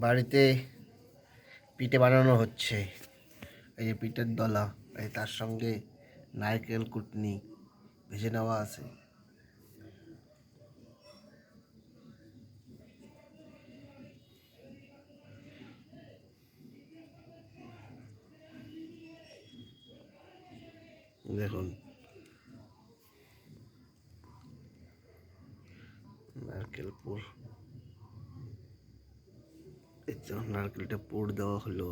বাড়িতে পিঠে বানানো হচ্ছে। এই যে পিঠের দলা, এই তার সঙ্গে নারকেল কুটনি ভেজে নেওয়া আছে। দেখুন নারকেল পুর, নারকেলটা পুর দেওয়া হলো।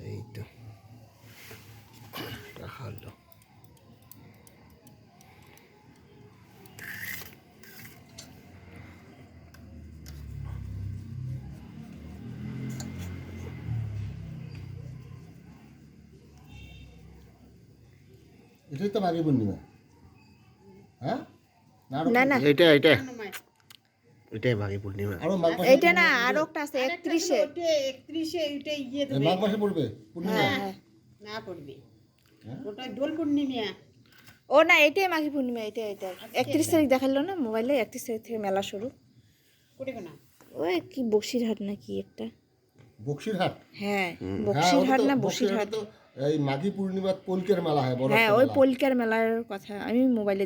এই তো রাখা হলো। এটাই তো মাঘী পূর্ণিমা। হ্যাঁ না না এটাই মাঘী পূর্ণিমা। আরো মাঘ মাসে এইটা না, আরো একটা আছে 31-এ। 31-এ ওইটা ইয়ে এই দেবে। মাঘ মাসে পড়বে পূর্ণিমা। হ্যাঁ। না পড়বে, হ্যাঁ? ওটা দোল পূর্ণিমা। ও না, এটাই মাঘী পূর্ণিমা, এটা 31 তারিখ দেখালো না মোবাইলে, 31 তারিখ থেকে মেলা শুরু। করে না ওই কি বক্সিরহাট না কি একটা। বক্সিরহাট। হ্যাঁ, হ্যাঁ, বক্সিরহাট ওটা না তো বসিরহাট। তো এই মাঘী পূর্ণিমা পোলকের মেলা হয়, বড় হ্যাঁ, একটা ওই মেলা। পোলকার মেলার কথা আমি মোবাইলে